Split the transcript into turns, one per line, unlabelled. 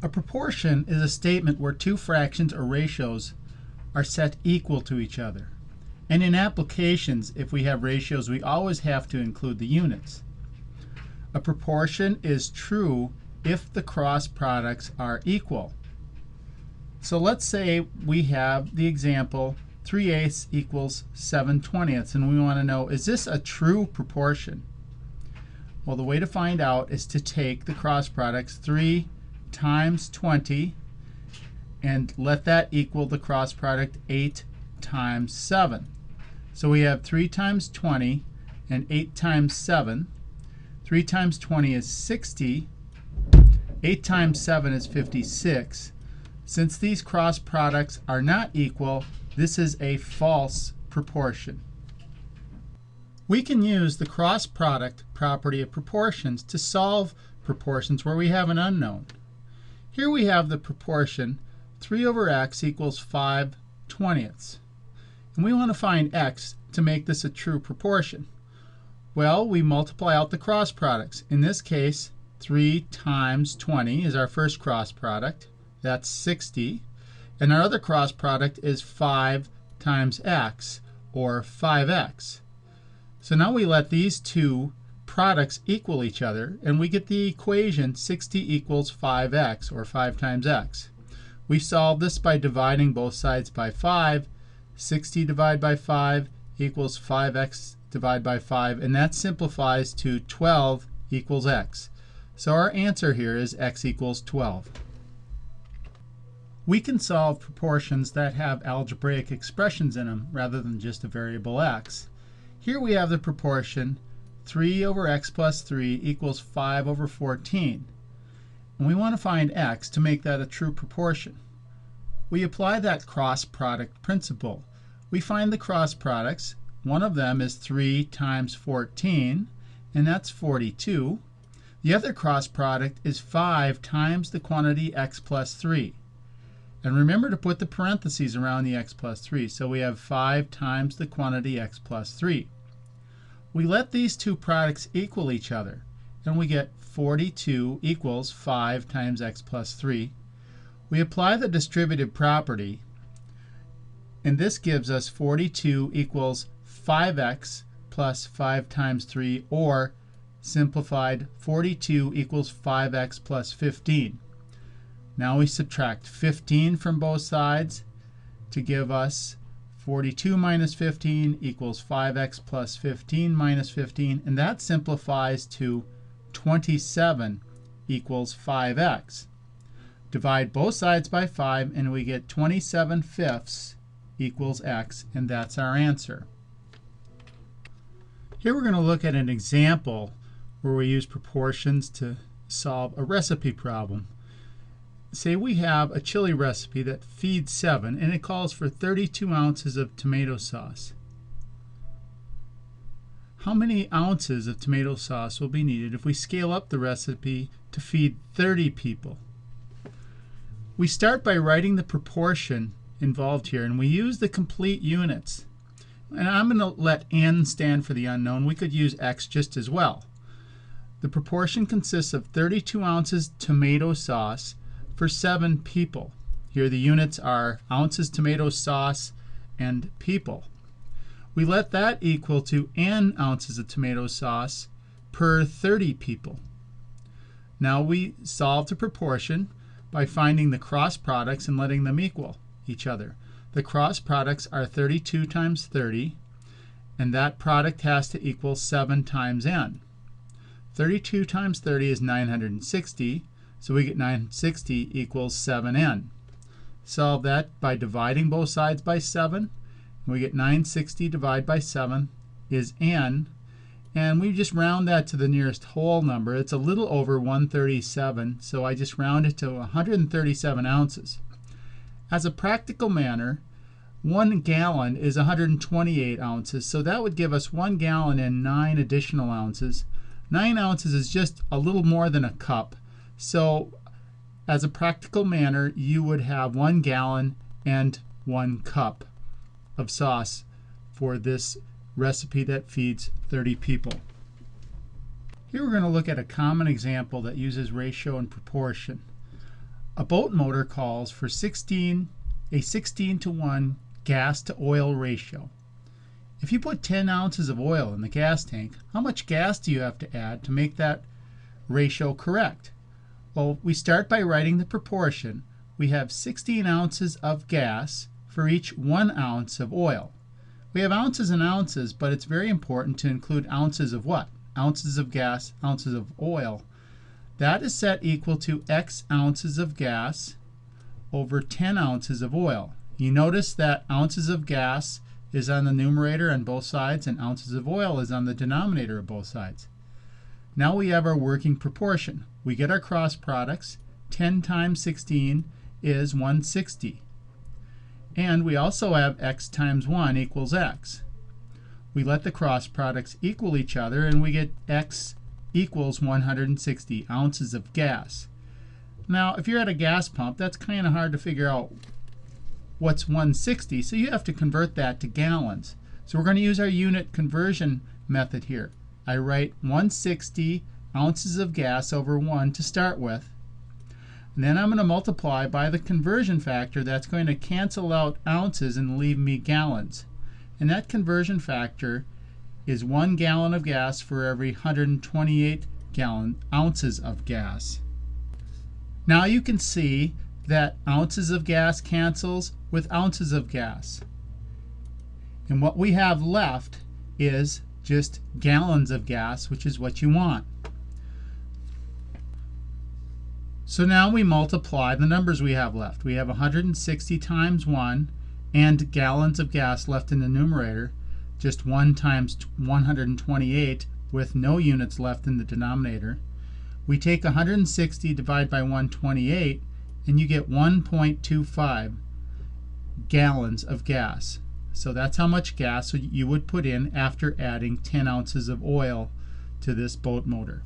A proportion is a statement where two fractions or ratios are set equal to each other. And in applications, if we have ratios, we always have to include the units. A proportion is true if the cross products are equal. So let's say we have the example 3/8 equals 7/20, and we want to know, is this a true proportion? Well, the way to find out is to take the cross products 3 times 20 and let that equal the cross product 8 times 7. So we have 3 times 20 and 8 times 7. 3 times 20 is 60. 8 times 7 is 56. Since these cross products are not equal, this is a false proportion. We can use the cross product property of proportions to solve proportions where we have an unknown. Here we have the proportion 3 over x equals 5/20. And we want to find x to make this a true proportion. Well, we multiply out the cross products. In this case, 3 times 20 is our first cross product. That's 60. And our other cross product is 5 times x, or 5x. So now we let these two products equal each other, and we get the equation 60 equals 5x, or 5 times x. We solve this by dividing both sides by 5. 60 divided by 5 equals 5x divided by 5, and that simplifies to 12 equals x. So our answer here is x equals 12. We can solve proportions that have algebraic expressions in them rather than just a variable x. Here we have the proportion 3 over x plus 3 equals 5 over 14. And we want to find x to make that a true proportion. We apply that cross product principle. We find the cross products. One of them is 3 times 14, and that's 42. The other cross product is 5 times the quantity x plus 3. And remember to put the parentheses around the x plus 3. So we have 5 times the quantity x plus 3. We let these two products equal each other, and we get 42 equals 5 times x plus 3. We apply the distributive property, and this gives us 42 equals 5x plus 5 times 3, or simplified, 42 equals 5x plus 15. Now we subtract 15 from both sides to give us 42 minus 15 equals 5x plus 15 minus 15, and that simplifies to 27 equals 5x. Divide both sides by 5, and we get 27/5 equals x, and that's our answer. Here we're going to look at an example where we use proportions to solve a recipe problem. Say we have a chili recipe that feeds 7, and it calls for 32 ounces of tomato sauce. How many ounces of tomato sauce will be needed if we scale up the recipe to feed 30 people? We start by writing the proportion involved here, and we use the complete units. And I'm going to let n stand for the unknown. We could use x just as well. The proportion consists of 32 ounces tomato sauce for 7 people. Here the units are ounces tomato sauce and people. We let that equal to n ounces of tomato sauce per 30 people. Now we solve the proportion by finding the cross products and letting them equal each other. The cross products are 32 times 30, and that product has to equal 7 times n. 32 times 30 is 960. So we get 960 equals 7n. Solve that by dividing both sides by 7. We get 960 divided by 7 is n. And we just round that to the nearest whole number. It's a little over 137, so I just round it to 137 ounces. As a practical manner, 1 gallon is 128 ounces, so that would give us 1 gallon and 9 additional ounces. 9 ounces is just a little more than a cup. So as a practical manner, you would have 1 gallon and 1 cup of sauce for this recipe that feeds 30 people. Here we're going to look at a common example that uses ratio and proportion. A boat motor calls for a 16 to 1 gas to oil ratio. If you put 10 ounces of oil in the gas tank, how much gas do you have to add to make that ratio correct? Well, we start by writing the proportion. We have 16 ounces of gas for each 1 ounce of oil. We have ounces and ounces, but it's very important to include ounces of what? Ounces of gas, ounces of oil. That is set equal to X ounces of gas over 10 ounces of oil. You notice that ounces of gas is on the numerator on both sides and ounces of oil is on the denominator of both sides. Now we have our working proportion. We get our cross products. 10 times 16 is 160. And we also have X times 1 equals X. We let the cross products equal each other and we get X equals 160 ounces of gas. Now, if you're at a gas pump, that's kind of hard to figure out what's 160, so you have to convert that to gallons. So we're going to use our unit conversion method here. I write 160 ounces of gas over 1 to start with. And then I'm going to multiply by the conversion factor that's going to cancel out ounces and leave me gallons. And that conversion factor is 1 gallon of gas for every 128 ounces of gas. Now you can see that ounces of gas cancels with ounces of gas. And what we have left is just gallons of gas, which is what you want. So now we multiply the numbers we have left. We have 160 times 1 and gallons of gas left in the numerator, just 1 times 128 with no units left in the denominator. We take 160 divided by 128 and you get 1.25 gallons of gas. So that's how much gas you would put in after adding 10 ounces of oil to this boat motor.